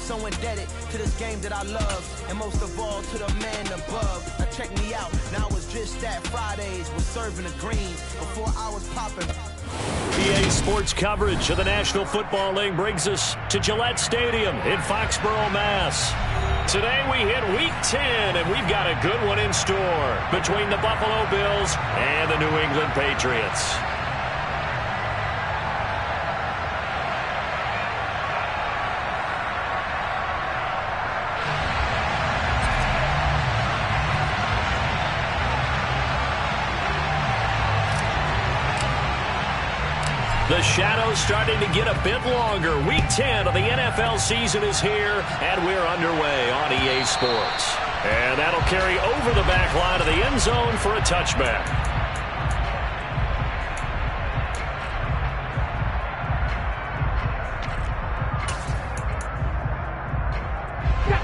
so indebted to this game that I love, and most of all to the man above. Now check me out, now it's just that Fridays was serving the green before I was popping. EA Sports coverage of the National Football League brings us to Gillette Stadium in Foxborough, Mass. Today we hit Week 10, and we've got a good one in store between the Buffalo Bills and the New England Patriots. The shadow's starting to get a bit longer. Week 10 of the NFL season is here, and we're underway on EA Sports. And that'll carry over the back line of the end zone for a touchback.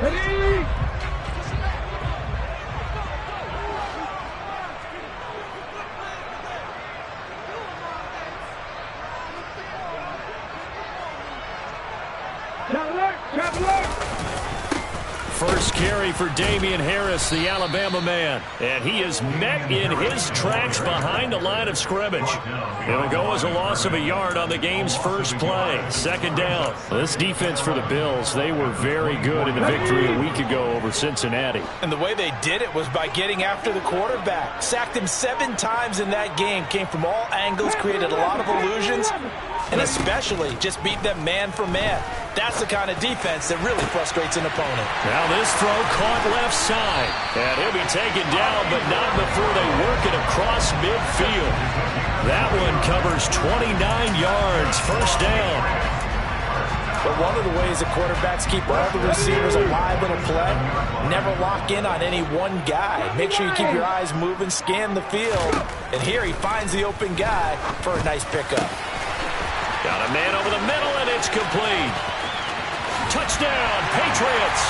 Ready? First carry for Damian Harris, the Alabama man. And he is met in his tracks behind the line of scrimmage. It'll go as a loss of a yard on the game's first play. Second down. This defense for the Bills, they were very good in the victory a week ago over Cincinnati. And the way they did it was by getting after the quarterback. Sacked him 7 times in that game. Came from all angles, created a lot of illusions, and especially just beat them man for man. That's the kind of defense that really frustrates an opponent. Now this throw caught left side. And he'll be taken down, but not before they work it across midfield. That one covers 29 yards. First down. But one of the ways that quarterbacks keep all the receivers alive in a play, never lock in on any one guy. Make sure you keep your eyes moving, scan the field. And here he finds the open guy for a nice pickup. Got a man over the middle, and it's complete. Touchdown, Patriots.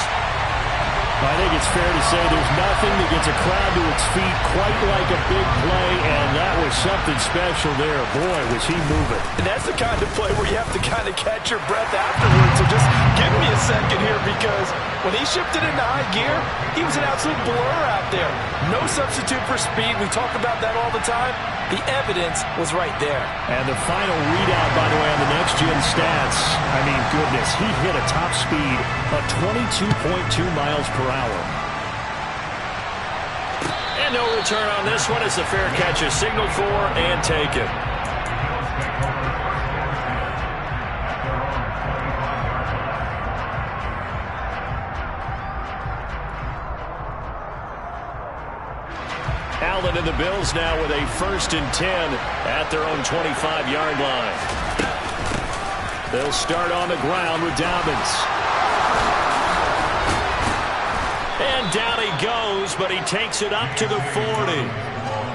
I think it's fair to say there's nothing that gets a crowd to its feet quite like a big play, and that was something special there. Boy, was he moving. And that's the kind of play where you have to kind of catch your breath afterwards. So just give me a second here, because when he shifted into high gear, he was an absolute blur out there. No substitute for speed. We talk about that all the time. The evidence was right there. And the final readout, by the way, on the next-gen stats, I mean, goodness, he hit a top speed of 22.2 miles per hour. And no return on this one as the fair catch is signaled for and taken. Allen and the Bills now with a 1st and 10 at their own 25-yard line. They'll start on the ground with Dobbins. And down he goes, but he takes it up to the 40.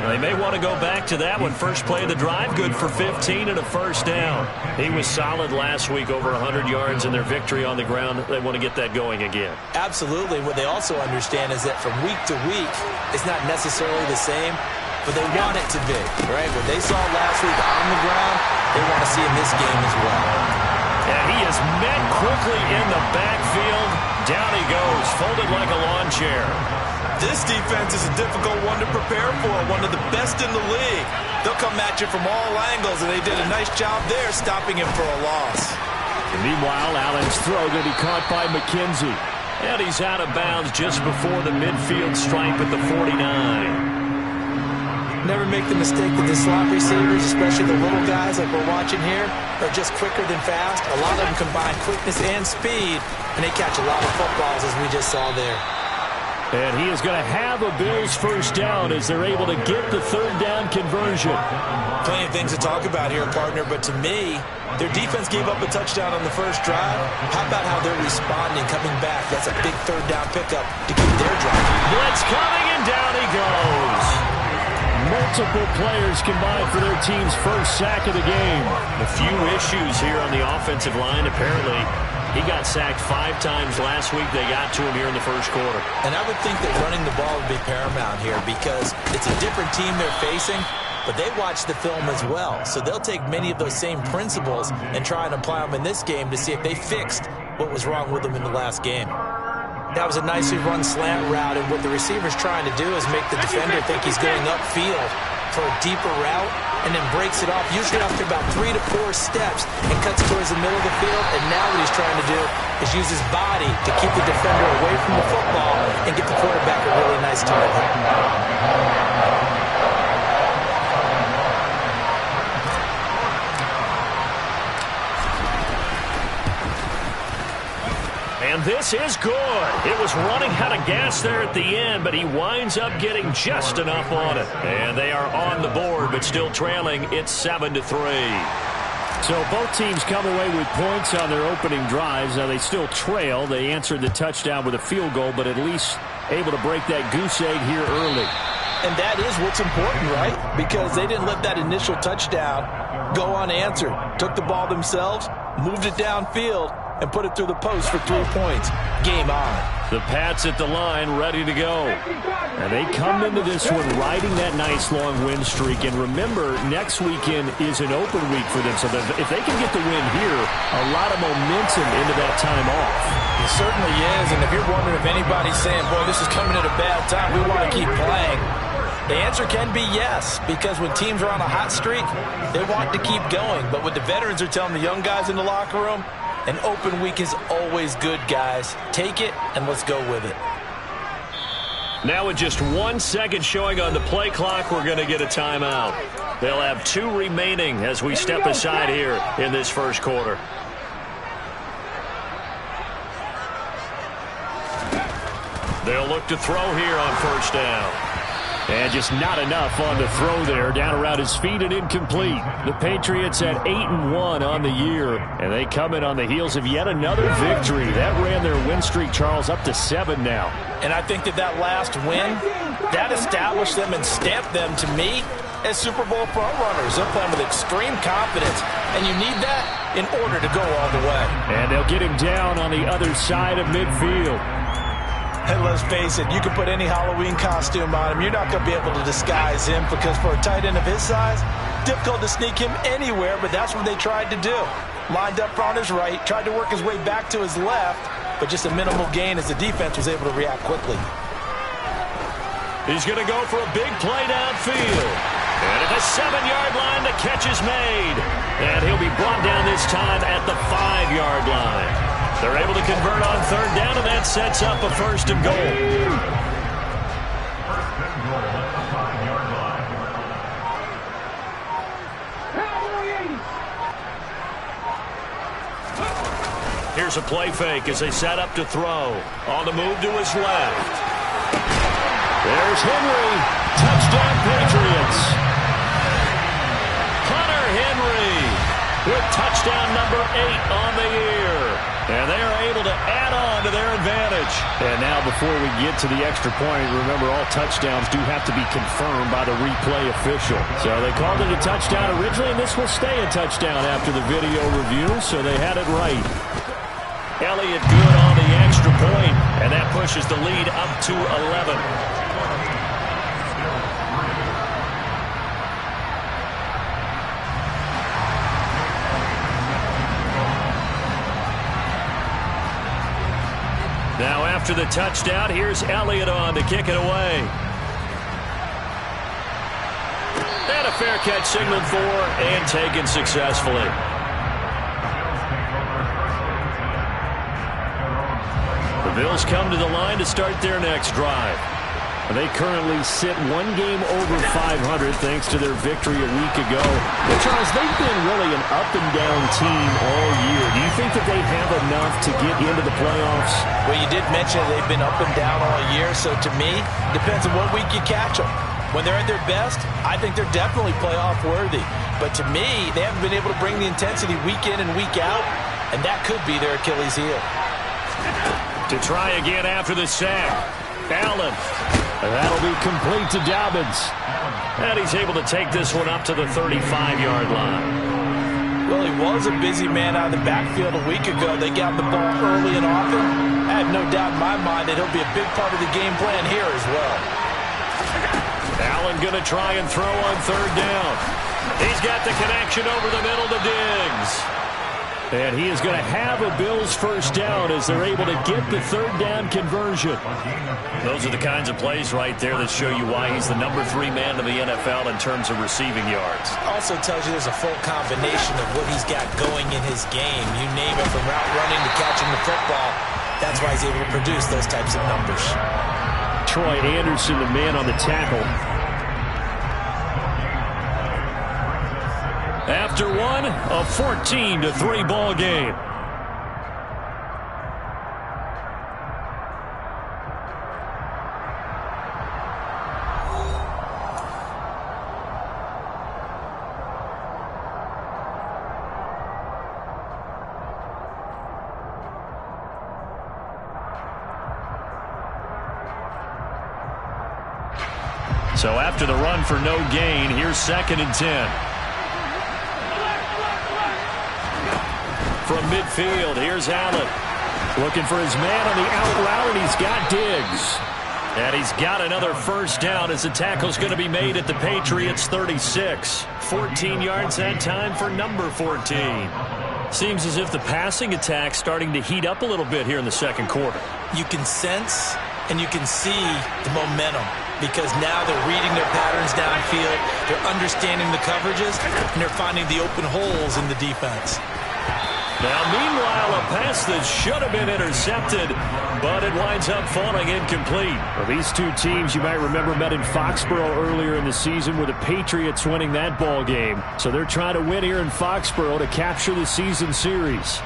They may want to go back to that one. First play of the drive, good for 15 and a first down. He was solid last week, over 100 yards in their victory on the ground. They want to get that going again. Absolutely. What they also understand is that from week to week, it's not necessarily the same, but they want it to be, right? What they saw last week on the ground, they want to see in this game as well. And he is met quickly in the backfield. Down he goes, folded like a lawn chair. This defense is a difficult one to prepare for, one of the best in the league. They'll come at you from all angles, and they did a nice job there stopping him for a loss. And meanwhile, Allen's throw going to be caught by McKenzie. And he's out of bounds just before the midfield stripe at the 49. Never make the mistake that the slot receivers, especially the little guys like we're watching here, are just quicker than fast. A lot of them combine quickness and speed, and they catch a lot of footballs, as we just saw there. And he is going to have a Bills first down as they're able to get the 3rd down conversion. Plenty of things to talk about here, partner, but to me, their defense gave up a touchdown on the first drive. How about how they're responding, coming back? That's a big 3rd down pickup to keep their drive. Blitz coming, and down he goes. Multiple players combined for their team's first sack of the game. A few issues here on the offensive line, apparently. He got sacked 5 times last week. They got to him here in the first quarter. And I would think that running the ball would be paramount here because it's a different team they're facing, but they watch the film as well. So they'll take many of those same principles and try and apply them in this game to see if they fixed what was wrong with him in the last game. That was a nicely run slant route, and what the receiver's trying to do is make the defender think he's going upfield for a deeper route, and then breaks it off, usually after about 3 to 4 steps, and cuts towards the middle of the field. And now what he's trying to do is use his body to keep the defender away from the football and get the quarterback a really nice target. And this is good. It was running out of gas there at the end, but he winds up getting just enough on it. And they are on the board, but still trailing. It's 7-3. So both teams come away with points on their opening drives. Now they still trail. They answered the touchdown with a field goal, but at least able to break that goose egg here early. And that is what's important, right? Because they didn't let that initial touchdown go unanswered. Took the ball themselves, moved it downfield, and put it through the post for 3 points. Game on. The Pats at the line, ready to go. And they come into this one riding that nice long win streak. And remember, next weekend is an open week for them. So if they can get the win here, a lot of momentum into that time off. It certainly is. And if you're wondering if anybody's saying, boy, this is coming at a bad time, we want to keep playing, the answer can be yes, because when teams are on a hot streak, they want to keep going. But what the veterans are telling the young guys in the locker room, an open week is always good, guys. Take it, and let's go with it. Now with just 1 second showing on the play clock, we're going to get a timeout. They'll have 2 remaining as we step aside here in this first quarter. They'll look to throw here on first down. And just not enough on the throw there. Down around his feet and incomplete. The Patriots at 8-1 on the year. And they come in on the heels of yet another victory. That ran their win streak, Charles, up to 7 now. And I think that last win, that established them and stamped them, to me, as Super Bowl frontrunners. They're playing with extreme confidence. And you need that in order to go all the way. And they'll get him down on the other side of midfield. And let's face it, you can put any Halloween costume on him. You're not going to be able to disguise him, because for a tight end of his size, difficult to sneak him anywhere, but that's what they tried to do. Lined up on his right, tried to work his way back to his left, but just a minimal gain as the defense was able to react quickly. He's going to go for a big play downfield. And at the 7-yard line, the catch is made. And he'll be brought down this time at the 5-yard line. They're able to convert on third down, and that sets up a 1st and goal. Here's a play fake as they set up to throw. On the move to his left. There's Henry. Touchdown, Patriots. Hunter Henry with touchdown number 8 on the year. And they are able to add on to their advantage. And now before we get to the extra point, remember all touchdowns do have to be confirmed by the replay official. So they called it a touchdown originally, and this will stay a touchdown after the video review, so they had it right. Elliott good on the extra point, and that pushes the lead up to 11. Now after the touchdown, here's Elliott on to kick it away. And a fair catch signaled for and taken successfully. The Bills come to the line to start their next drive. They currently sit 1 game over 500 thanks to their victory a week ago. But Charles, they've been really an up-and-down team all year. Do you think that they have enough to get into the playoffs? Well, you did mention they've been up and down all year, so to me, depends on what week you catch them. When they're at their best, I think they're definitely playoff worthy. But to me, they haven't been able to bring the intensity week in and week out, and that could be their Achilles heel. To try again after the sack, Allen. And that'll be complete to Dobbins. And he's able to take this one up to the 35-yard line. Well, he was a busy man out of the backfield a week ago. They got the ball early and often. I have no doubt in my mind that he'll be a big part of the game plan here as well. Allen going to try and throw on third down. He's got the connection over the middle to Diggs. And he is going to have a Bills first down as they're able to get the third down conversion. Those are the kinds of plays right there that show you why he's the number 3 man in the NFL in terms of receiving yards. Also tells you there's a full combination of what he's got going in his game. You name it, from route running to catching the football. That's why he's able to produce those types of numbers. Troy Anderson, the man on the tackle. After one, a 14-3 ball game. So after the run for no gain, here's 2nd and 10. From midfield, here's Allen. Looking for his man on the out route, and he's got Diggs. And he's got another first down as the tackle's going to be made at the Patriots' 36. 14 yards that time for number 14. Seems as if the passing attack's starting to heat up a little bit here in the second quarter. You can sense and you can see the momentum, because now they're reading their patterns downfield, they're understanding the coverages, and they're finding the open holes in the defense. Now, meanwhile, a pass that should have been intercepted, but it winds up falling incomplete. Well, these two teams, you might remember, met in Foxborough earlier in the season with the Patriots winning that ball game. So they're trying to win here in Foxborough to capture the season series.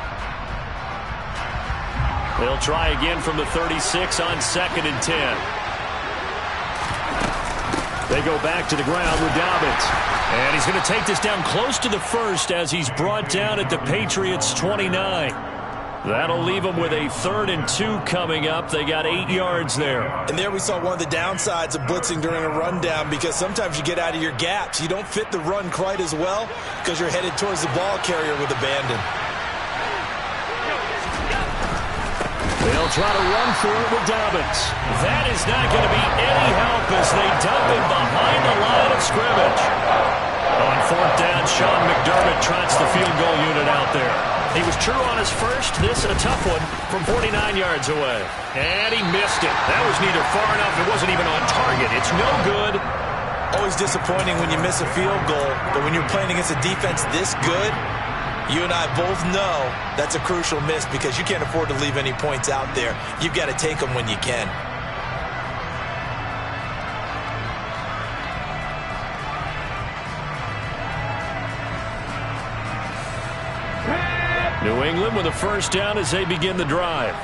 They'll try again from the 36 on 2nd and 10. They go back to the ground with Dobbins. And he's going to take this down close to the first as he's brought down at the Patriots' 29. That'll leave them with a 3rd and 2 coming up. They got 8 yards there. And there we saw one of the downsides of blitzing during a rundown, because sometimes you get out of your gaps. You don't fit the run quite as well because you're headed towards the ball carrier with abandon. They'll try to run for it with Dobbins. That is not going to be any help as they dump him behind the line of scrimmage. On 4th down, Sean McDermott trots the field goal unit out there. He was true on his first. This a tough one from 49 yards away. And he missed it. That was neither far enough. It wasn't even on target. It's no good. Always disappointing when you miss a field goal, but when you're playing against a defense this good, you and I both know that's a crucial miss, because you can't afford to leave any points out there. You've got to take them when you can. New England with a first down as they begin the drive.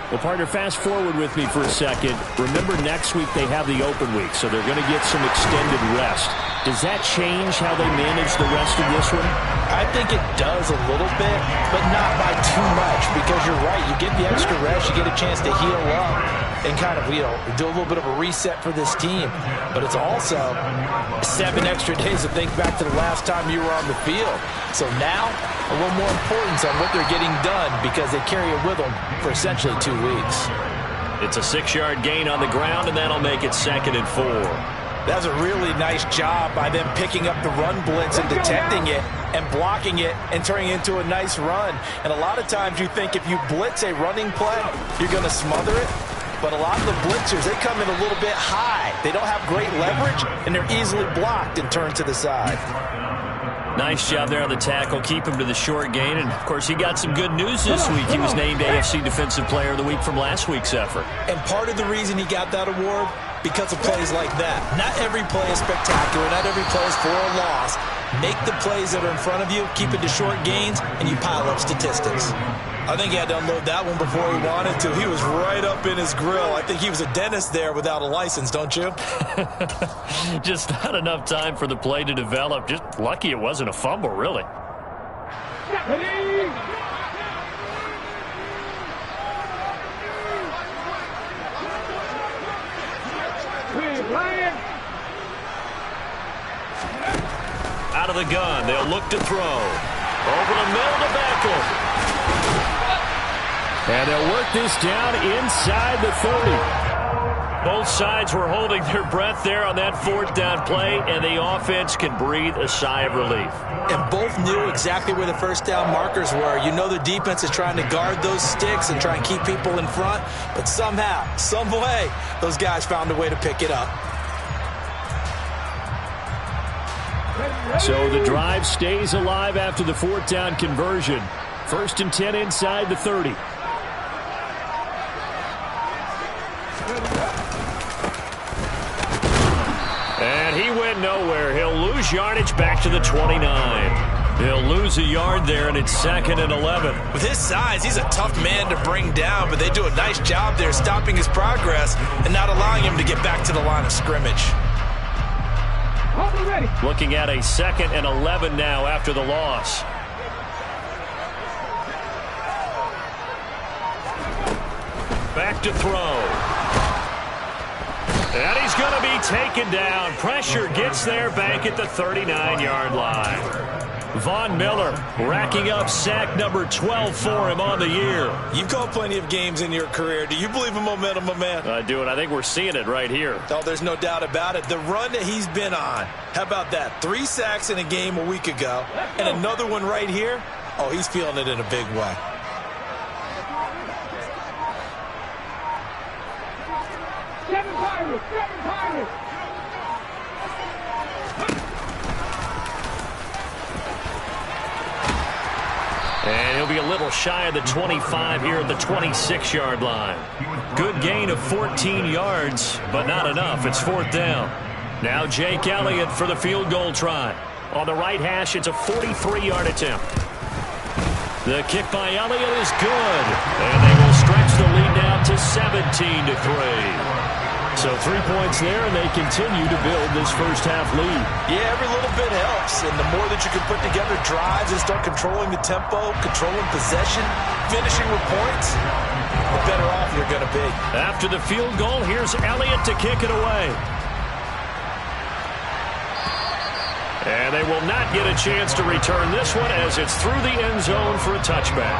Well, partner, fast forward with me for a second. Remember, next week they have the open week, so they're going to get some extended rest. Does that change how they manage the rest of this one? I think it does a little bit, but not by too much, because you're right. You get the extra rest, you get a chance to heal up and kind of, do a little bit of a reset for this team. But it's also 7 extra days to think back to the last time you were on the field. So now, a little more importance on what they're getting done, because they carry it with them for essentially 2 weeks. It's a 6-yard gain on the ground, and that'll make it 2nd and 4. That was a really nice job by them picking up the run blitz and detecting it and blocking it and turning it into a nice run. And a lot of times you think if you blitz a running play, you're going to smother it. But a lot of the blitzers, they come in a little bit high. They don't have great leverage, and they're easily blocked and turned to the side. Nice job there on the tackle. Keep him to the short gain. And, of course, he got some good news this week. He was named AFC Defensive Player of the Week from last week's effort. And part of the reason he got that award, because of plays like that. Not every play is spectacular. Not every play is for a loss. Make the plays that are in front of you, keep it to short gains, and you pile up statistics. I think he had to unload that one before he wanted to. He was right up in his grill. I think he was a dentist there without a license, don't you? Just not enough time for the play to develop. Just lucky it wasn't a fumble, really. Out of the gun, they'll look to throw. Over the middle to Beckham. And they'll work this down inside the 30. Both sides were holding their breath there on that fourth down play, and the offense can breathe a sigh of relief. And both knew exactly where the first down markers were. You know the defense is trying to guard those sticks and try and keep people in front, but somehow, some way, those guys found a way to pick it up. So the drive stays alive after the fourth down conversion. 1st and 10 inside the 30. And he went nowhere. He'll lose yardage back to the 29. He'll lose a yard there, and it's 2nd and 11. With his size, he's a tough man to bring down, but they do a nice job there stopping his progress and not allowing him to get back to the line of scrimmage. Looking at a 2nd and 11 now after the loss. Back to throw. And he's going to be taken down. Pressure gets there back at the 39-yard line. Von Miller racking up sack number 12 for him on the year. You've called plenty of games in your career. Do you believe in momentum, my man? I do, and I think we're seeing it right here. Oh, there's no doubt about it. The run that he's been on. How about that? 3 sacks in a game a week ago, and another one right here. Oh, he's feeling it in a big way. And he'll be a little shy of the 25 here at the 26-yard line. Good gain of 14 yards, but not enough. It's 4th down. Now Jake Elliott for the field goal try. On the right hash, it's a 43-yard attempt. The kick by Elliott is good. And they will stretch the lead down to 17-3. So 3 points there, and they continue to build this first half lead. Yeah, every little bit helps. And the more that you can put together drives and start controlling the tempo, controlling possession, finishing with points, the better off you're going to be. After the field goal, here's Elliott to kick it away. And they will not get a chance to return this one as it's through the end zone for a touchback.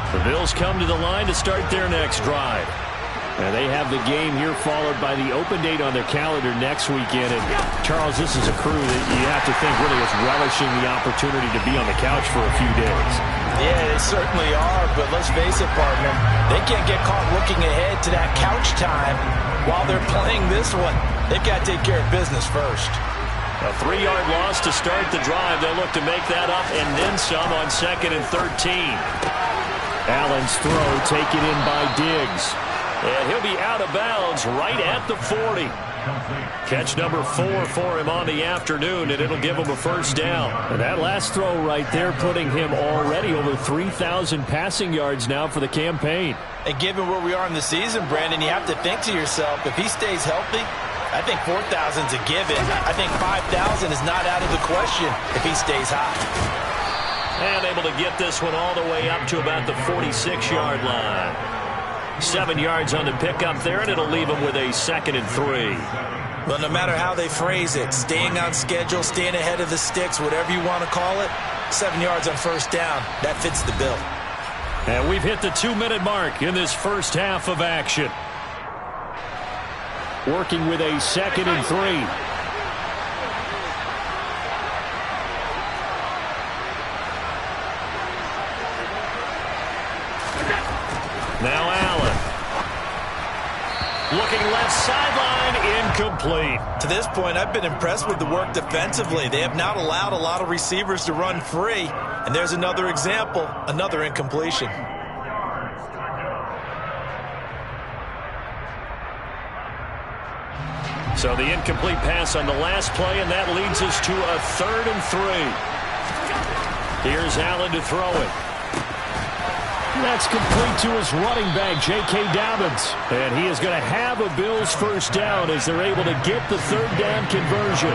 The Bills come to the line to start their next drive. And they have the game here followed by the open date on their calendar next weekend. And Charles, this is a crew that you have to think really is relishing the opportunity to be on the couch for a few days. Yeah, they certainly are, but let's face it, partner. They can't get caught looking ahead to that couch time while they're playing this one. They've got to take care of business first. A 3-yard loss to start the drive. They'll look to make that up and then some on 2nd and 13. Allen's throw taken in by Diggs. And he'll be out of bounds right at the 40. Catch number 4 for him on the afternoon, and it'll give him a first down. And that last throw right there putting him already over 3,000 passing yards now for the campaign. And given where we are in the season, Brandon, you have to think to yourself, if he stays healthy, I think 4,000's a given. I think 5,000 is not out of the question if he stays hot. And able to get this one all the way up to about the 46-yard line. 7 yards on the pickup there, and it'll leave him with a 2nd and 3. Well, no matter how they phrase it, staying on schedule, staying ahead of the sticks, whatever you want to call it, 7 yards on first down, that fits the bill. And we've hit the 2-minute mark in this first half of action. Working with a 2nd and 3. Now Allen. Looking left sideline, incomplete. To this point, I've been impressed with the work defensively. They have not allowed a lot of receivers to run free. And there's another example, another incompletion. So the incomplete pass on the last play, and that leads us to a 3rd and 3. Here's Allen to throw it. That's complete to his running back, J.K. Dobbins. And he is going to have a Bills first down as they're able to get the 3rd down conversion.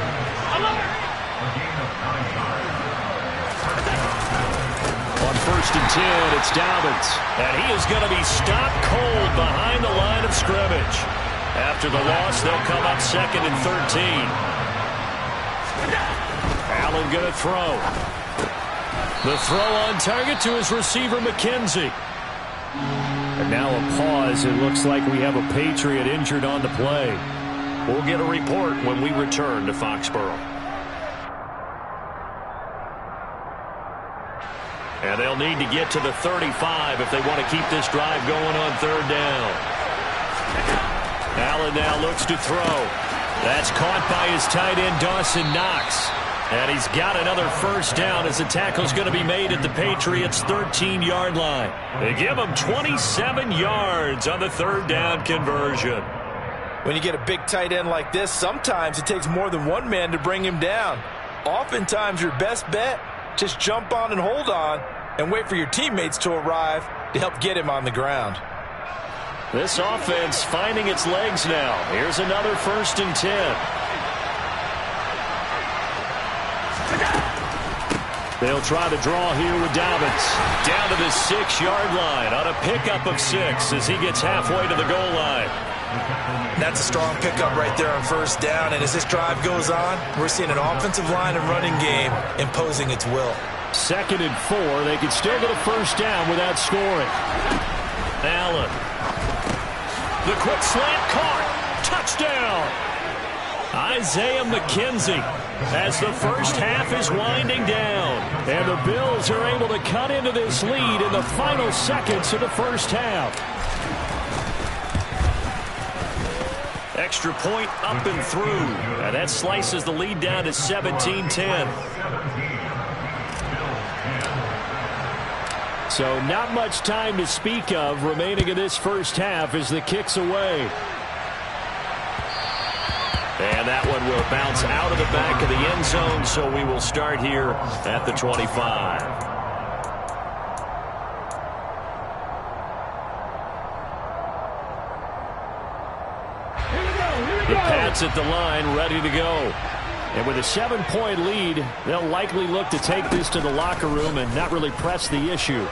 On 1st and 10, it's Dobbins. And he is going to be stopped cold behind the line of scrimmage. After the loss, they'll come up 2nd and 13. Allen going to throw. The throw on target to his receiver, McKenzie. And now a pause. It looks like we have a Patriot injured on the play. We'll get a report when we return to Foxborough. And they'll need to get to the 35 if they want to keep this drive going on third down. Allen now looks to throw. That's caught by his tight end, Dawson Knox. And he's got another first down as the tackle's going to be made at the Patriots' 13-yard line. They give him 27 yards on the third down conversion. When you get a big tight end like this, sometimes it takes more than one man to bring him down. Oftentimes, your best bet, just jump on and hold on and wait for your teammates to arrive to help get him on the ground. This offense finding its legs now. Here's another 1st and 10. They'll try to draw here with Dobbins. Down to the 6-yard line on a pickup of 6 as he gets halfway to the goal line. That's a strong pickup right there on first down. And as this drive goes on, we're seeing an offensive line and running game imposing its will. 2nd and 4. They could still get a first down without scoring. Allen. The quick slant caught. Touchdown. Isaiah McKenzie as the first half is winding down. And the Bills are able to cut into this lead in the final seconds of the first half. Extra point up and through. And that slices the lead down to 17-10. So not much time to speak of remaining in this first half as the kick's away. And that one will bounce out of the back of the end zone, so we will start here at the 25. The Pats at the line, ready to go. And with a 7-point lead, they'll likely look to take this to the locker room and not really press the issue.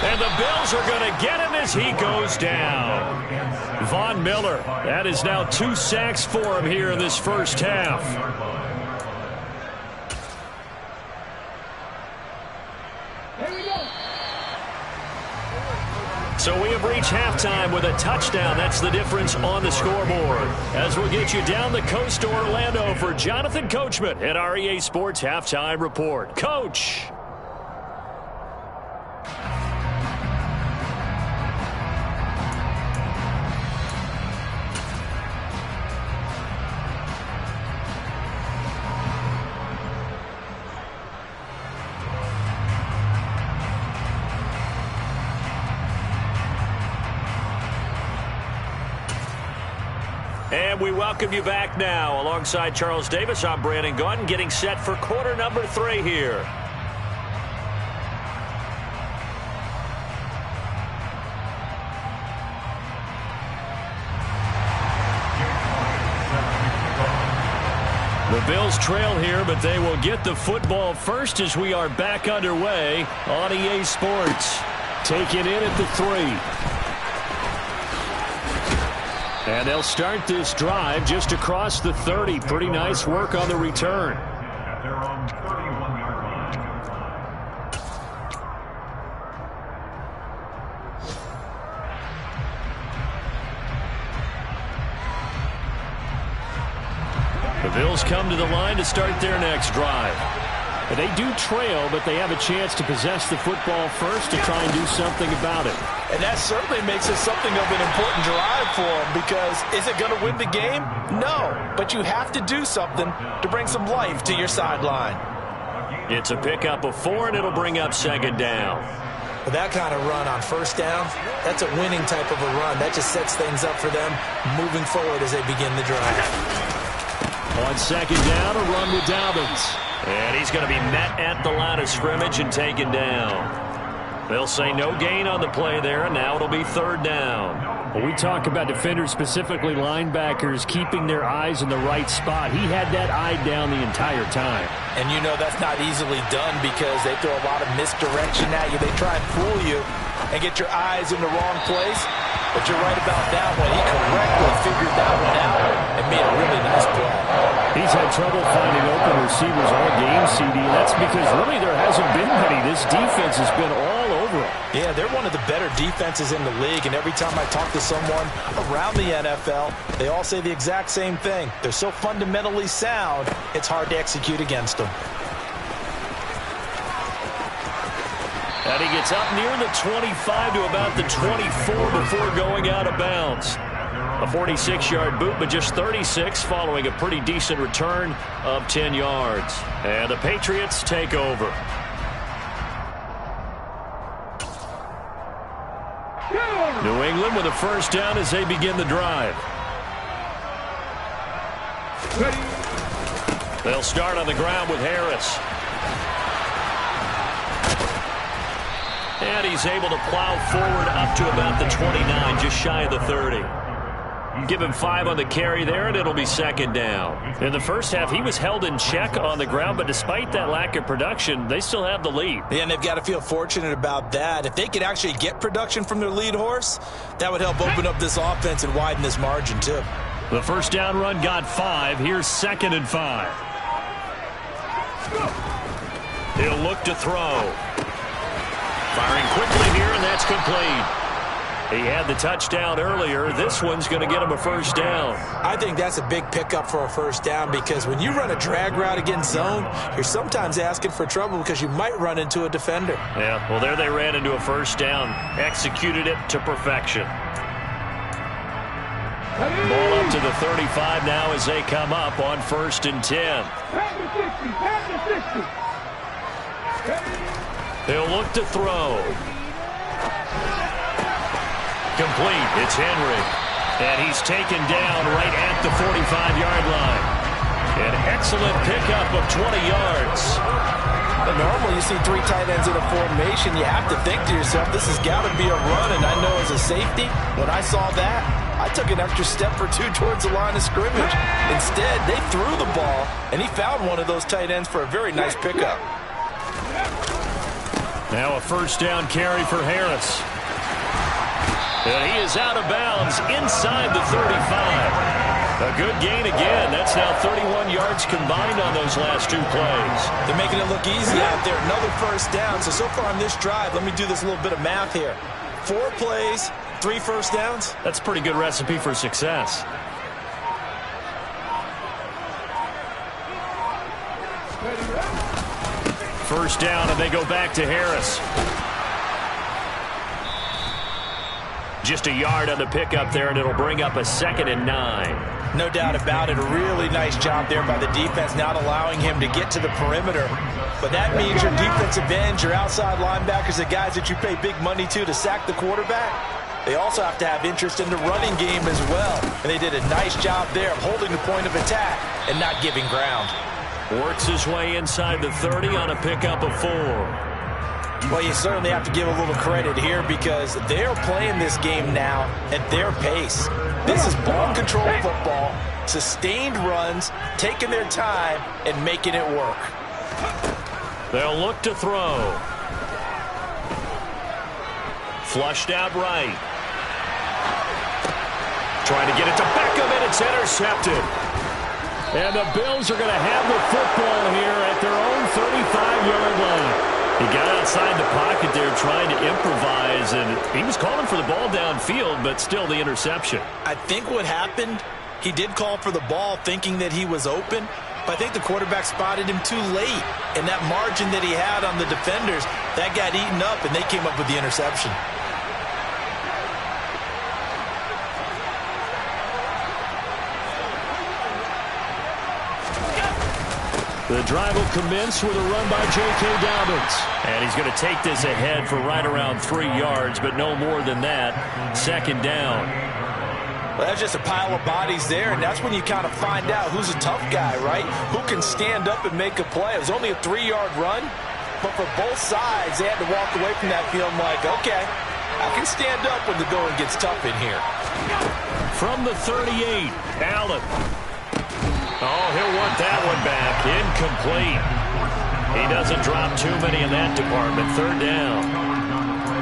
And the Bills are going to get him as he goes down. Von Miller, that is now 2 sacks for him here in this first half. So we have reached halftime with a touchdown. That's the difference on the scoreboard. As we'll get you down the coast to Orlando for Jonathan Coachman at our EA Sports Halftime Report. Coach. And we welcome you back now. Alongside Charles Davis, I'm Brandon Gaudin, getting set for quarter number 3 here. The Bills trail here, but they will get the football first as we are back underway on EA Sports. Taken in at the 3. And they'll start this drive just across the 30. Pretty nice work on the return. The Bills come to the line to start their next drive. They do trail, but they have a chance to possess the football first to try and do something about it. And that certainly makes it something of an important drive for them, because is it going to win the game? No, but you have to do something to bring some life to your sideline. It's a pickup of 4, and it'll bring up 2nd down. With that kind of run on first down, that's a winning type of a run. That just sets things up for them moving forward as they begin the drive. On 2nd down, a run with Dobbins. And he's going to be met at the line of scrimmage and taken down. They'll say no gain on the play there, and now it'll be 3rd down. When we talk about defenders, specifically linebackers, keeping their eyes in the right spot, he had that eye down the entire time. And you know that's not easily done because they throw a lot of misdirection at you. They try and fool you and get your eyes in the wrong place. But you're right about that one. He correctly figured that one out and made a really nice play. He's had trouble finding open receivers all game, CD. That's because really there hasn't been many. This defense has been all over him. Yeah, they're one of the better defenses in the league, and every time I talk to someone around the NFL, they all say the exact same thing. They're so fundamentally sound, it's hard to execute against them. And he gets up near the 25 to about the 24 before going out of bounds. A 46-yard boot, but just 36 following a pretty decent return of 10 yards. And the Patriots take over. New England with a first down as they begin the drive. They'll start on the ground with Harris. And he's able to plow forward up to about the 29, just shy of the 30. Give him 5 on the carry there, and it'll be second down. In the first half, he was held in check on the ground, but despite that lack of production, they still have the lead. Yeah, and they've got to feel fortunate about that. If they could actually get production from their lead horse, that would help open up this offense and widen this margin, too. The first down run got 5. Here's 2nd and 5. He'll look to throw. Firing quickly here, and that's complete. He had the touchdown earlier. This one's going to get him a first down. I think that's a big pickup for a first down because when you run a drag route against zone, you're sometimes asking for trouble because you might run into a defender. Yeah, well, there they ran into a first down. Executed it to perfection. Ball up to the 35 now as they come up on 1st and 10. He'll look to throw. Complete. It's Henry. And he's taken down right at the 45-yard line. An excellent pickup of 20 yards. But normally you see 3 tight ends in a formation, you have to think to yourself, this has got to be a run. And I know as a safety, when I saw that, I took an extra step or 2 towards the line of scrimmage. Instead, they threw the ball, and he found one of those tight ends for a very nice pickup. Now a first down carry for Harris. And he is out of bounds inside the 35. A good gain again. That's now 31 yards combined on those last 2 plays. They're making it look easy out there. Another first down. So far on this drive, let me do this little bit of math here. 4 plays, 3 first downs. That's a pretty good recipe for success. First down, and they go back to Harris. Just a yard on the pickup there, and it'll bring up a 2nd and 9. No doubt about it. A really nice job there by the defense, not allowing him to get to the perimeter. But that means your defensive ends, your outside linebackers, the guys that you pay big money to sack the quarterback, they also have to have interest in the running game as well. And they did a nice job there of holding the point of attack and not giving ground. Works his way inside the 30 on a pickup of 4. Well, you certainly have to give a little credit here because they're playing this game now at their pace. This is ball control football, sustained runs, taking their time, and making it work. They'll look to throw. Flushed out right. Trying to get it to Beckham, and it's intercepted. And the Bills are going to have the football here at their own 35-yard line. He got outside the pocket there trying to improvise, and he was calling for the ball downfield, but still the interception. I think what happened, he did call for the ball thinking that he was open, but I think the quarterback spotted him too late. And that margin that he had on the defenders, that got eaten up, and they came up with the interception. The drive will commence with a run by J.K. Dobbins. And he's going to take this ahead for right around 3 yards, but no more than that. 2nd down. Well, that's just a pile of bodies there, and that's when you kind of find out who's a tough guy, right? Who can stand up and make a play. It was only a 3-yard run, but for both sides, they had to walk away from that field like, okay, I can stand up when the going gets tough in here. From the 38, Allen. Oh, he'll want that one back. Incomplete. He doesn't drop too many in that department. 3rd down.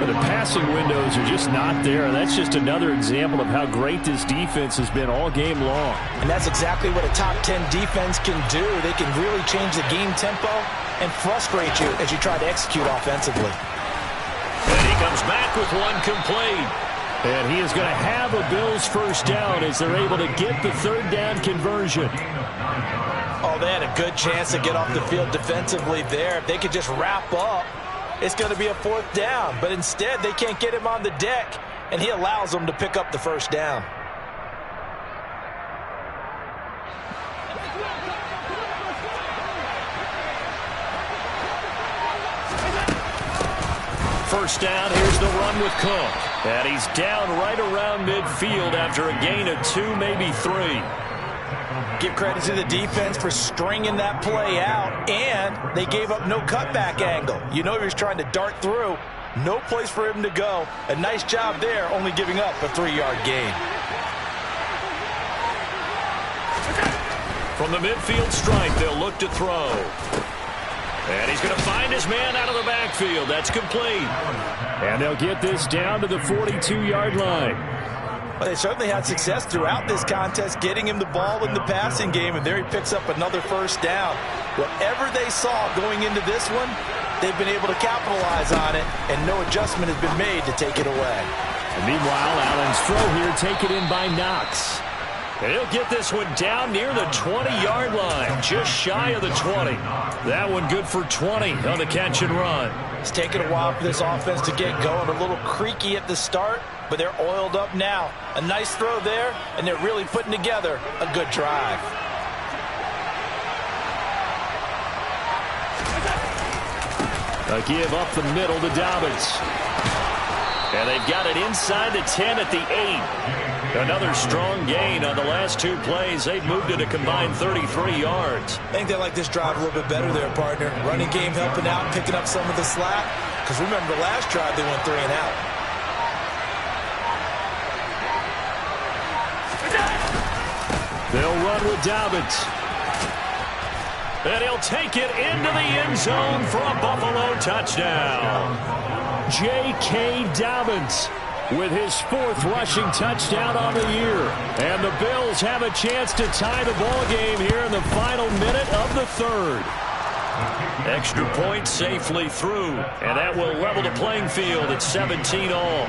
The passing windows are just not there. That's just another example of how great this defense has been all game long. And that's exactly what a top 10 defense can do. They can really change the game tempo and frustrate you as you try to execute offensively. And he comes back with one complete. And he is going to have a Bills first down as they're able to get the third down conversion. Oh, they had a good chance to get off the field defensively there. If they could just wrap up, it's going to be a fourth down. But instead, they can't get him on the deck, and he allows them to pick up the first down. First down, here's the run with Cook. And he's down right around midfield after a gain of 2, maybe 3. Give credit to the defense for stringing that play out, and they gave up no cutback angle. You know he was trying to dart through. No place for him to go. A nice job there, only giving up a 3-yard gain. From the midfield stripe, they'll look to throw. And he's going to find his man out of the backfield. That's complete. And they'll get this down to the 42-yard line. Well, they certainly had success throughout this contest getting him the ball in the passing game, and there he picks up another first down. Whatever they saw going into this one, they've been able to capitalize on it, and no adjustment has been made to take it away. And meanwhile, Allen's throw here taken in by Knox. And he'll get this one down near the 20-yard line, just shy of the 20. That one good for 20 on the catch and run. It's taken a while for this offense to get going. A little creaky at the start, but they're oiled up now. A nice throw there, and they're really putting together a good drive. A give up the middle to Dobbins. And they've got it inside the 10 at the 8. Another strong gain on the last 2 plays. They've moved it a combined 33 yards. I think they like this drive a little bit better there, partner. Running game helping out, picking up some of the slack. Because remember, the last drive they went 3 and out. They'll run with Dobbins. And he'll take it into the end zone for a Buffalo touchdown. J.K. Dobbins with his 4th rushing touchdown on the year. And the Bills have a chance to tie the ball game here in the final minute of the 3rd. Extra point safely through, and that will level the playing field at 17 all.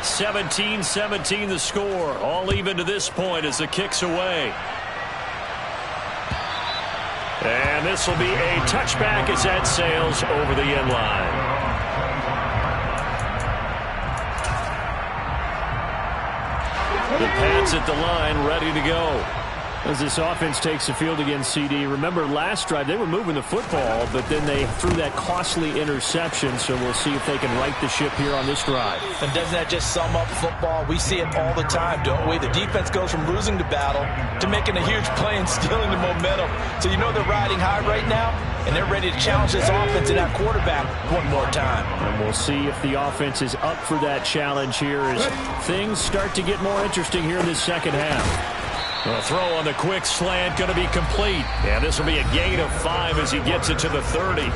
(17-17) the score. All even to this point as the kick's away. And this will be a touchback as that sails over the end line. The Pats at the line, ready to go. As this offense takes the field against CD, remember last drive they were moving the football, but then they threw that costly interception, so we'll see if they can right the ship here on this drive. And doesn't that just sum up football? We see it all the time, don't we? The defense goes from losing the battle to making a huge play and stealing the momentum. So you know they're riding high right now, and they're ready to challenge this offense and that quarterback one more time. And we'll see if the offense is up for that challenge here as things start to get more interesting here in this second half. A throw on the quick slant going to be complete. And this will be a gain of 5 as he gets it to the 30.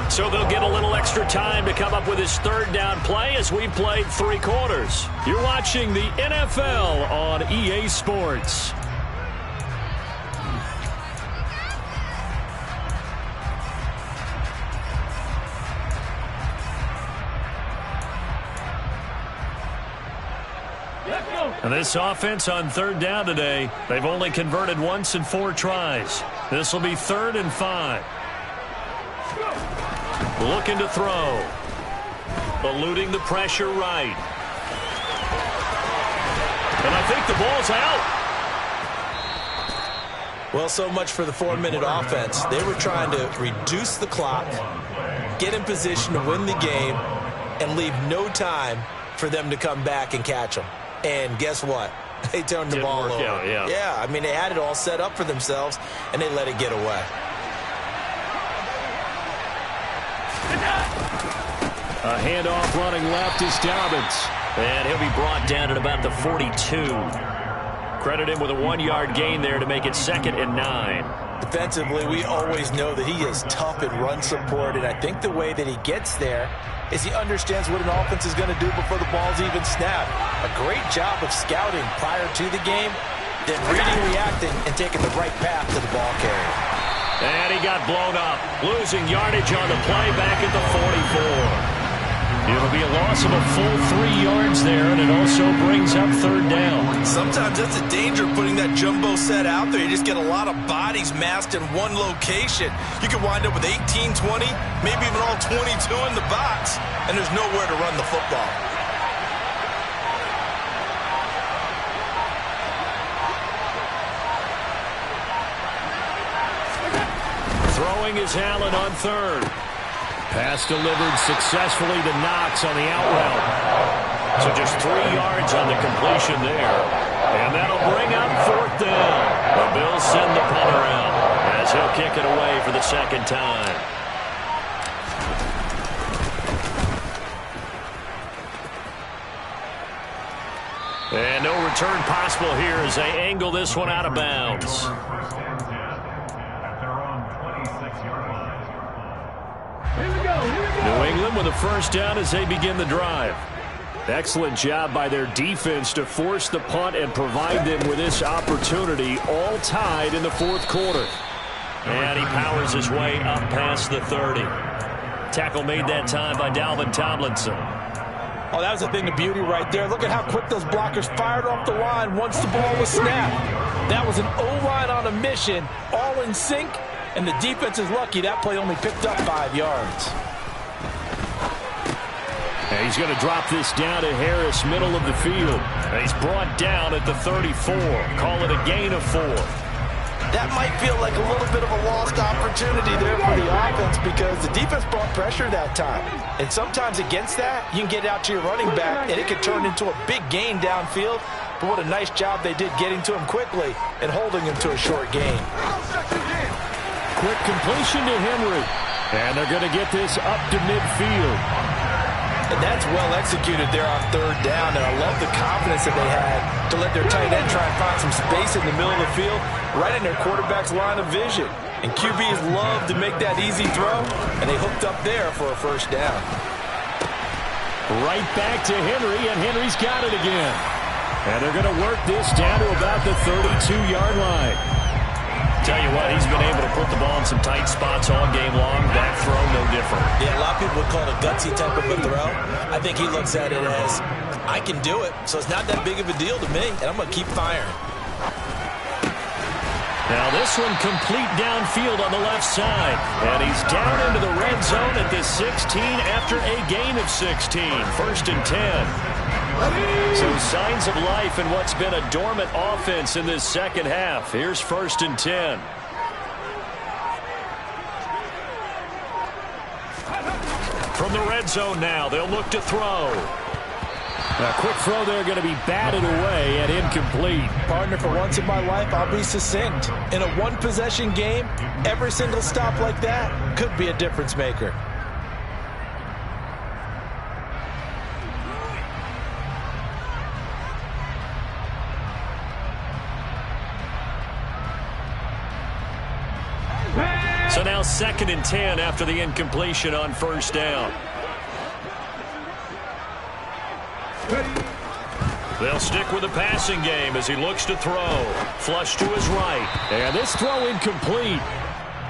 So they'll get a little extra time to come up with his 3rd down play as we played 3 quarters. You're watching the NFL on EA Sports. And this offense on 3rd down today, they've only converted once in 4 tries. This will be 3rd and 5. Looking to throw. Eluding the pressure right. And I think the ball's out. Well, so much for the 4-minute offense. They were trying to reduce the clock, get in position to win the game, and leave no time for them to come back and catch them. And guess what? They turned the ball over. Yeah, I mean, they had it all set up for themselves, and they let it get away. A handoff running left is Dobbins. And he'll be brought down at about the 42. Credit him with a 1-yard gain there to make it 2nd and 9. Defensively, we always know that he is tough in run support, and I think the way that he gets there is he understands what an offense is going to do before the ball's even snapped. A great job of scouting prior to the game, then reading, reacting, and taking the right path to the ball carrier. And he got blown up, losing yardage on the play back at the 44. It'll be a loss of a full 3 yards there, and it also brings up third down. Sometimes that's the danger of putting that jumbo set out there. You just get a lot of bodies massed in one location. You could wind up with 18, 20, maybe even all 22 in the box, and there's nowhere to run the football. Throwing is Allen on third. Pass delivered successfully to Knox on the out route. So just 3 yards on the completion there. And that'll bring up fourth down. The Bills send the punter out as he'll kick it away for the second time. And no return possible here as they angle this one out of bounds. New England with a first down as they begin the drive. Excellent job by their defense to force the punt and provide them with this opportunity, all tied in the fourth quarter. And he powers his way up past the 30. Tackle made that time by Dalvin Tomlinson. Oh, that was a thing of beauty right there. Look at how quick those blockers fired off the line once the ball was snapped. That was an O-line on a mission, all in sync, and the defense is lucky that play only picked up 5 yards. And he's going to drop this down to Harris, middle of the field. And he's brought down at the 34. Call it a gain of 4. That might feel like a little bit of a lost opportunity there for the offense because the defense brought pressure that time. And sometimes against that, you can get out to your running back, and it could turn into a big gain downfield. But what a nice job they did getting to him quickly and holding him to a short gain. Quick completion to Henry. And they're going to get this up to midfield. And that's well executed there on third down. And I love the confidence that they had to let their tight end try and find some space in the middle of the field, right in their quarterback's line of vision. And QBs love to make that easy throw, and they hooked up there for a first down. Right back to Henry, and Henry's got it again. And they're going to work this down to about the 32-yard line. Tell you what, he's been able to put the ball in some tight spots all game long. That throw, no different. Yeah, a lot of people would call it a gutsy type of a throw. I think he looks at it as, I can do it, so it's not that big of a deal to me, and I'm going to keep firing. Now this one complete downfield on the left side. And he's down into the red zone at the 16 after a gain of 16. First and 10. So signs of life in what's been a dormant offense in this second half. Here's first and 10. From the red zone now, they'll look to throw. A quick throw there going to be batted away and incomplete. Partner, for once in my life, I'll be succinct. In a one-possession game, every single stop like that could be a difference maker. So now second and 10 after the incompletion on first down. They'll stick with the passing game as he looks to throw. Flush to his right. And this throw incomplete.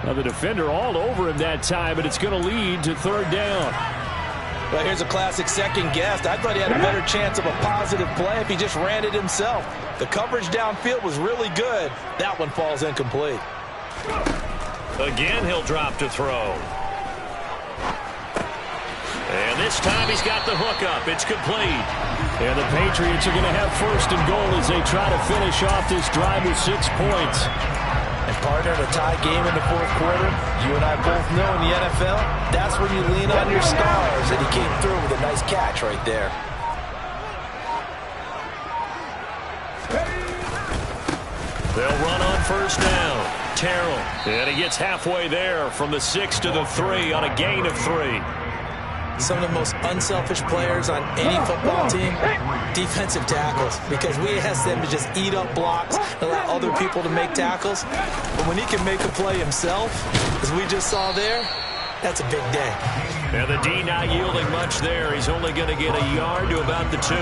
Now the defender all over him that time, but it's going to lead to third down. Well, here's a classic second guess. I thought he had a better chance of a positive play if he just ran it himself. The coverage downfield was really good. That one falls incomplete. Again, he'll drop to throw. And this time he's got the hook up. It's complete. And the Patriots are going to have first and goal as they try to finish off this drive with 6 points. And partner, in a tie game in the fourth quarter, you and I both know in the NFL, that's when you lean on your stars. And he came through with a nice catch right there. They'll run on first down. Terrell. And he gets halfway there from the 6 to the 3 on a gain of 3. some of the most unselfish players on any football team? Defensive tackles, because we ask them to just eat up blocks and allow other people to make tackles. But when he can make a play himself, as we just saw there, that's a big day. And the D not yielding much there. He's only going to get a yard to about the 2.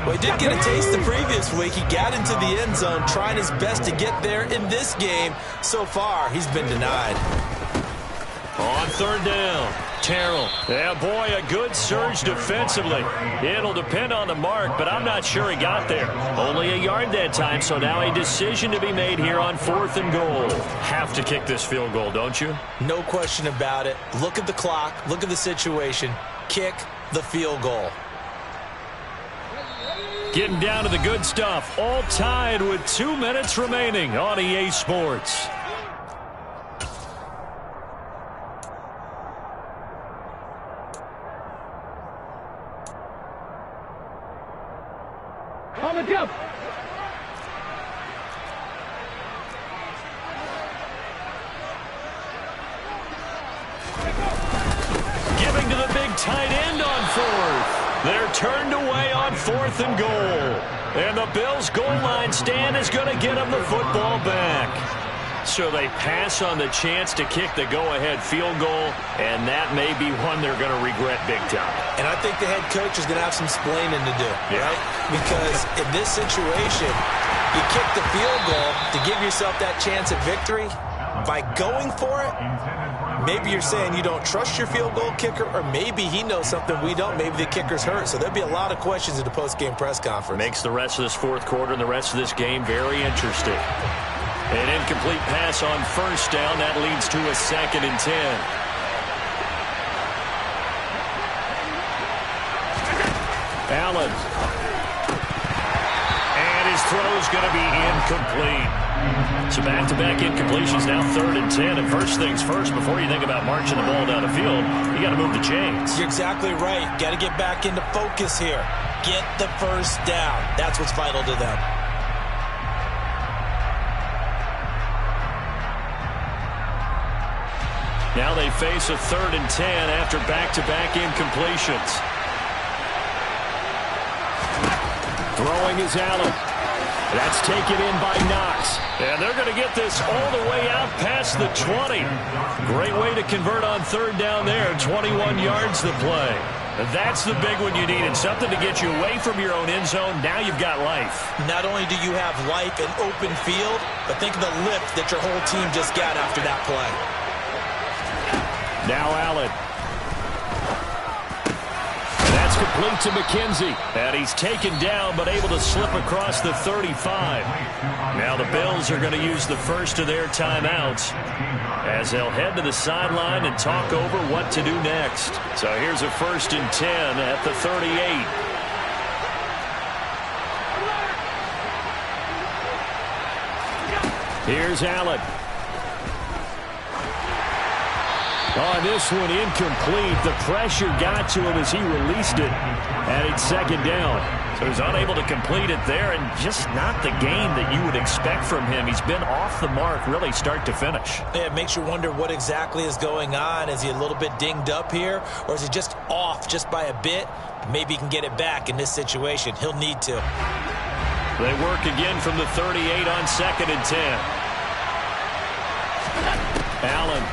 Well, he did get a taste the previous week. He got into the end zone trying his best to get there in this game. So far, he's been denied. On 3rd down, Terrell. Yeah, boy, a good surge defensively. It'll depend on the mark, but I'm not sure he got there. Only a yard that time, so now a decision to be made here on 4th and goal. Have to kick this field goal, don't you? No question about it. Look at the clock. Look at the situation. Kick the field goal. Getting down to the good stuff. All tied with 2 minutes remaining on EA Sports. On the jump. Giving to the big tight end on 4th. They're turned away on 4th and goal. And the Bills' goal line stand is going to get them the football back. So they pass on the chance to kick the go-ahead field goal, and that may be one they're going to regret big time. And I think the head coach is going to have some splaining to do, right? Because in this situation, you kick the field goal to give yourself that chance at victory. By going for it, maybe you're saying you don't trust your field goal kicker, or maybe he knows something we don't. Maybe the kicker's hurt. So there'll be a lot of questions at the post-game press conference. Makes the rest of this 4th quarter and the rest of this game very interesting. An incomplete pass on 1st down. That leads to a 2nd and 10. Allen. And his throw's going to be incomplete. So back-to-back incompletions, now 3rd and 10. And first things first, before you think about marching the ball down the field, you got to move the chains. You're exactly right. Got to get back into focus here. Get the first down. That's what's vital to them. Now they face a 3rd and 10 after back-to-back incompletions. Throwing is Allen. That's taken in by Knox. And they're going to get this all the way out past the 20. Great way to convert on 3rd down there. 21 yards the play. That's the big one you needed. Something to get you away from your own end zone. Now you've got life. Not only do you have life and open field, but think of the lift that your whole team just got after that play. Now Allen. That's complete to McKenzie. And he's taken down but able to slip across the 35. Now the Bills are going to use the first of their timeouts as they'll head to the sideline and talk over what to do next. So here's a 1st and 10 at the 38. Here's Allen. On this one, incomplete. The pressure got to him as he released it. And it's 2nd down. So he's unable to complete it there, and just not the game that you would expect from him. He's been off the mark really start to finish. Yeah, it makes you wonder what exactly is going on. Is he a little bit dinged up here, or is he just off just by a bit? Maybe he can get it back in this situation. He'll need to. They work again from the 38 on 2nd and 10. Allen.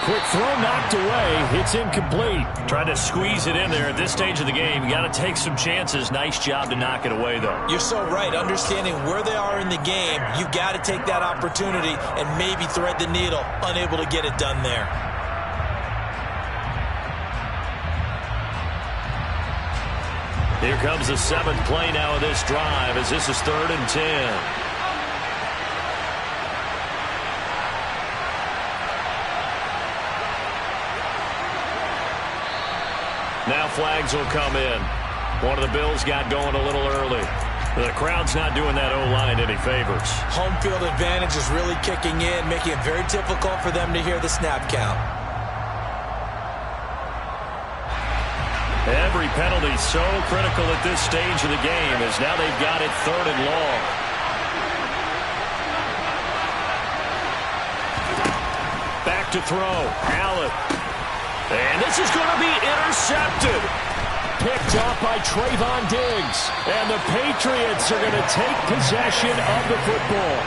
Quick throw knocked away. It's incomplete. Trying to squeeze it in there at this stage of the game. You got to take some chances. Nice job to knock it away, though. You're so right. Understanding where they are in the game, you've got to take that opportunity and maybe thread the needle. Unable to get it done there. Here comes the 7th play now of this drive as this is 3rd and 10. Now flags will come in. One of the Bills got going a little early. The crowd's not doing that O-line any favors. Home field advantage is really kicking in, making it very difficult for them to hear the snap count. Every penalty so critical at this stage of the game as now they've got it 3rd and long. Back back to throw. Allen. And this is going to be intercepted. Picked off by Trayvon Diggs. And the Patriots are going to take possession of the football.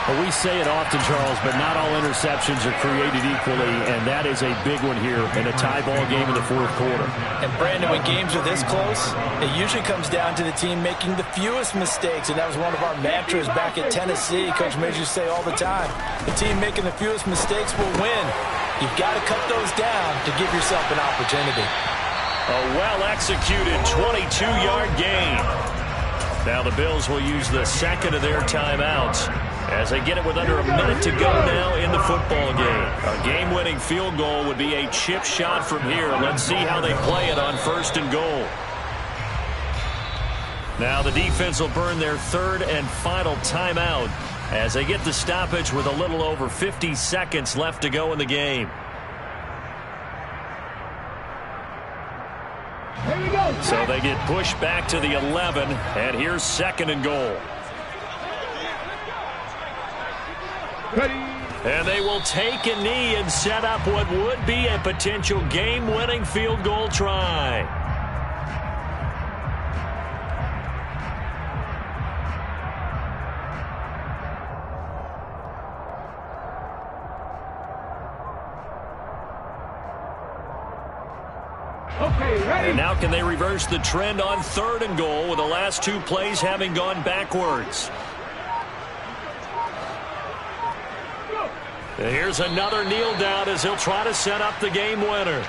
Well, we say it often, Charles, but not all interceptions are created equally, and that is a big one here in a tie ball game in the fourth quarter. And, Brandon, when games are this close, it usually comes down to the team making the fewest mistakes, and that was one of our mantras back at Tennessee. Coach Majors used to say all the time, the team making the fewest mistakes will win. You've got to cut those down to give yourself an opportunity. A well-executed 22-yard gain. Now the Bills will use the second of their timeouts as they get it with under a minute to go now in the football game. A game-winning field goal would be a chip shot from here. Let's see how they play it on first and goal. Now the defense will burn their third and final timeout as they get the stoppage with a little over 50 seconds left to go in the game. So they get pushed back to the 11, and here's second and goal. And they will take a knee and set up what would be a potential game-winning field goal try. And now can they reverse the trend on third and goal with the last two plays having gone backwards? And here's another kneel down as he'll try to set up the game winner.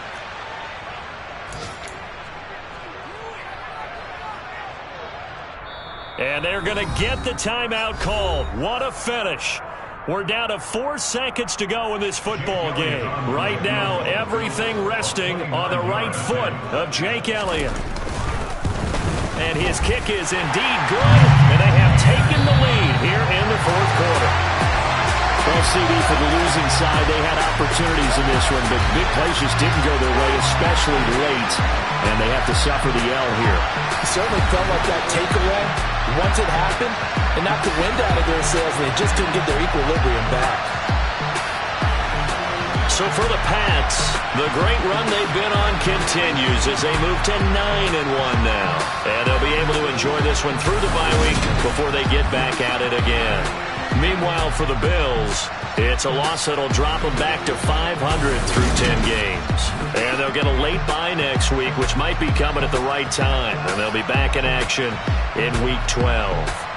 And they're going to get the timeout called. What a finish. We're down to 4 seconds to go in this football game. Right now, everything resting on the right foot of Jake Elliott. And his kick is indeed good, and they have taken the lead here in the fourth quarter. Well, CD, for the losing side, they had opportunities in this one, but big plays just didn't go their way, especially late, and they have to suffer the L here. It certainly felt like that takeaway, once it happened, it knocked the wind out of their sails, and they just didn't get their equilibrium back. So for the Pats, the great run they've been on continues as they move to 9-1 now. And they'll be able to enjoy this one through the bye week before they get back at it again. Meanwhile, for the Bills, it's a loss that'll drop them back to 500 through 10 games. And they'll get a late bye next week, which might be coming at the right time. And they'll be back in action in Week 12.